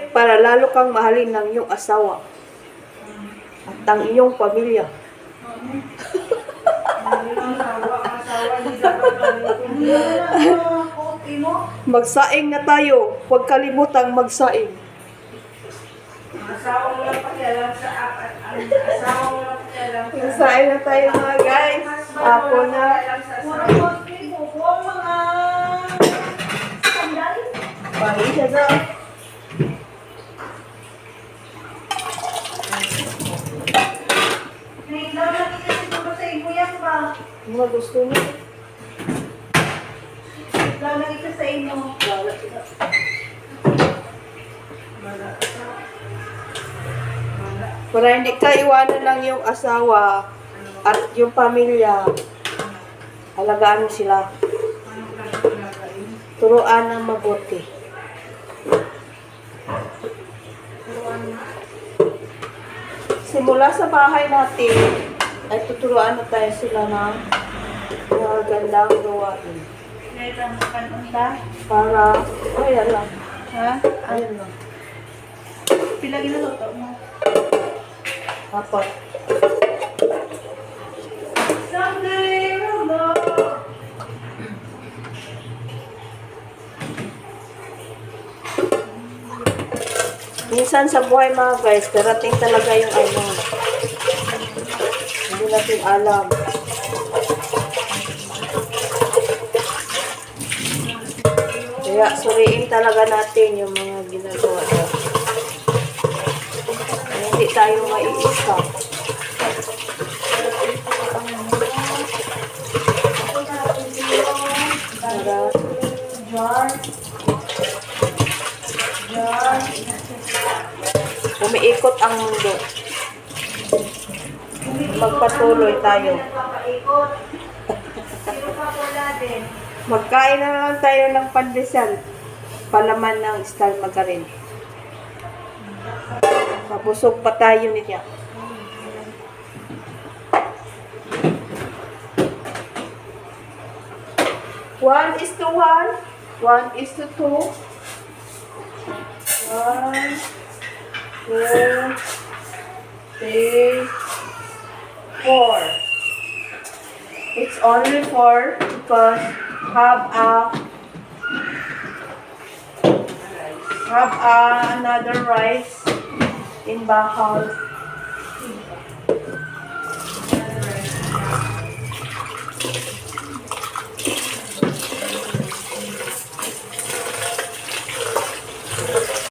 para lalo kang mahalin ng iyong asawa at ang iyong pamilya. Magsaing na tayo. Huwag kalimutang magsaing. Magsaing na tayo mga guys. Ako na. Pahisa na. Mga gusto niyo. Lalagay ka sa inyo. Para hindi ka iwanan ng iyong asawa at yung pamilya. Alagaan mo sila. Turuan ng mabuti. Simula sa bahay natin, ay tuturuan na tayo sila ng mga gandang gawain. Para, ayan lang. Ha? Ayan lang. Pila ginuluto mo? Apat. Someday we'll know. Minsan sa buhay mga guys, darating talaga yung ano. Hindi natin alam. Kaya suriin talaga natin yung mga ginagawa natin. Hindi tayo maiisa. Umiikot ang mundo. Magpatuloy tayo. Magkain na lang tayo ng pandesal. Palaman ng Star Margarine. Mabusog pa tayo niya. One is to 1. 1 is to 2. 1, 2, 3, 4. It's only 4 because have another rice in the house.